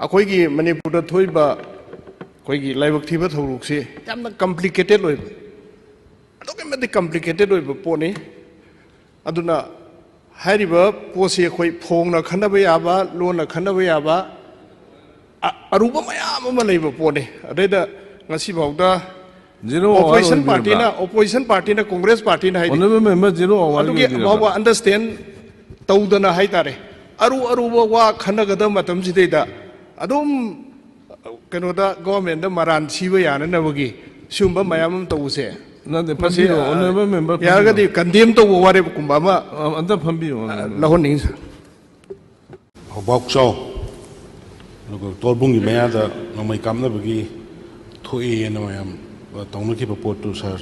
अखोई मणिपुर थोब अखोई लाइबक थीब थौरुकसे यामना complicated ओइब अदुके complicated ओइब पोने अदुना हारिब पोसे अखोई फोंगना खनब याबा लोना खनब याबा अरुब मयाम अमा लेब पोने अदैदा ngasi bawda opposition party na congress party na haidi honorable member 0 adugi bawa understand tawdana haitare aru wa khanagada matam sideida adum kenoda government da maran siba yana nabagi sumba mayam tawse nande phambiyo honorable member yaragadi condemn to ware kumba ma anta phambiyo lahon ning hobok so logo torbung gi maya da nomai kamna bagi thoi na mayam tawna ki report to sir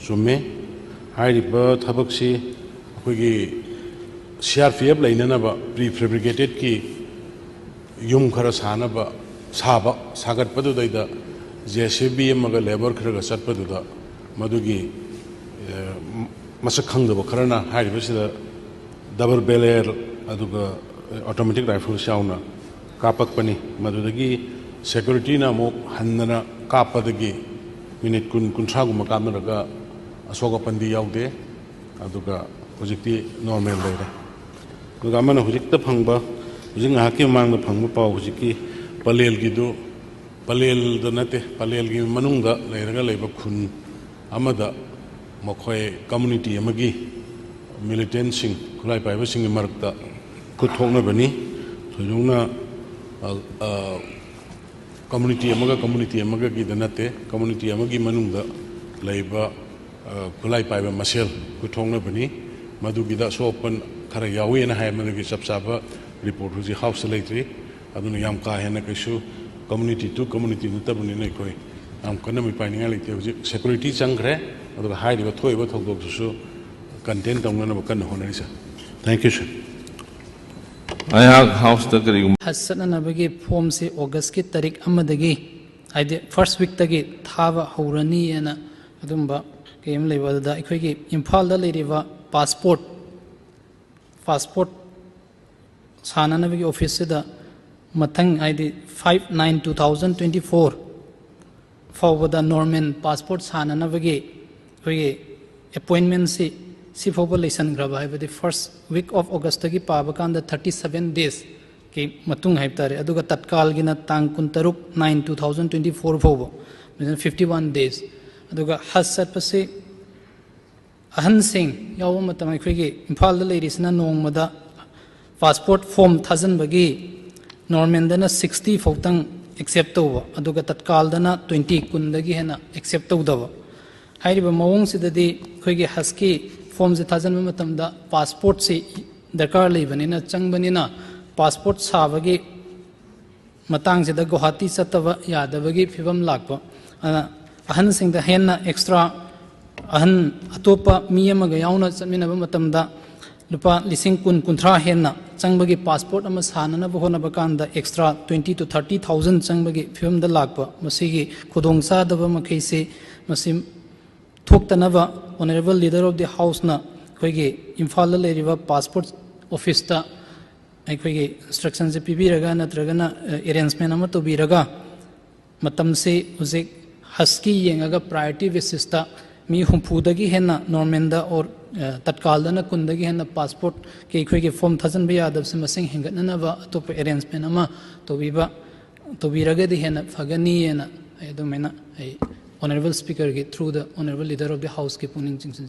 summe hairiba thabak si akoi gi CRPF laina na ba prefabricated ki yum khara sana ba saba sagat padu daida JCB maga labor khara sat padu da madugi masak khang da khara na hairiba sida double barrel aduga automatic rifle shauna kapak pani madudagi security na mo hanna kapadagi minute kuntra guma kamnaga asoga pandi yaude aduga hojikti normal leira duga mana hojikta phangba hojing haki mangna phangba paw hojiki palel gidu palel da nate palel gi manungda leiraga leiba khun amada mokhoi community amagi militant sing khulai paiba sing marakta kuthokna bani thojungna community amaga gi danate community amagi manungda leiba khulai paiba masel kuthongna bani madugi da so open khara yawi na hay managi sabsaba report huji house leitri aduna yam ka hena kaisu community to community nutabuni nei koi am kana mi paininga leite huji security changre aduga hai riba thoiba thogdok su content tongna ba kan honari sa thank you sir I have house the kari Hasana nabagi form se August ki tarik amadagi aide first week tagi thava haurani ana adumba game level da ikoi ki Imphal da leriva passport sana nabagi office da mathang aide 5/9/2024 for the Norman passport sana nabagi koi appointment se si fobo lesson graba hai the first week of August tagi pabakanda 37 days ki matung hai tare aduga tatkal gina tang 9/2024 fobo 51 days aduga hasat pase ahan sing yaw matam ai khoi gi Imphal da leirisna nongmada passport form 1000 bagi Norman dana 60 fotang accept toba aduga tatkal dana 20 kun dagi hena accept tawdaba hairiba mawong sidadi khoi gi haski form se thazan matam da passport se darkar leibani na changbani na passport sabagi matang se da Guwahati satava yadabagi phibam lakpa ahan sing da henna extra ahan atopa mi amaga yauna chamina matam da lupa lising kuntra henna changbagi passport ama sanana bohona bakanda extra 20 to 30,000 changbagi phibam da lakpa masigi khudongsa daba makhai se masim thoktanaba honorable leader of the house na khoigi Imphal la leriva passport office ta ai khoigi instructions je pibiraga natragana arrangement ama to biraga matam se hujik haski yengaga priority basis ta mi humpu dagi henna Norman da or tatkal da na kundagi henna passport ke khoigi form 1000 be adab se masing hengatna na ba to arrangement ama to biba to biraga di henna phagani ena ai do mena ai Honorable Speaker through the Honorable Leader of the House ke puning chingsin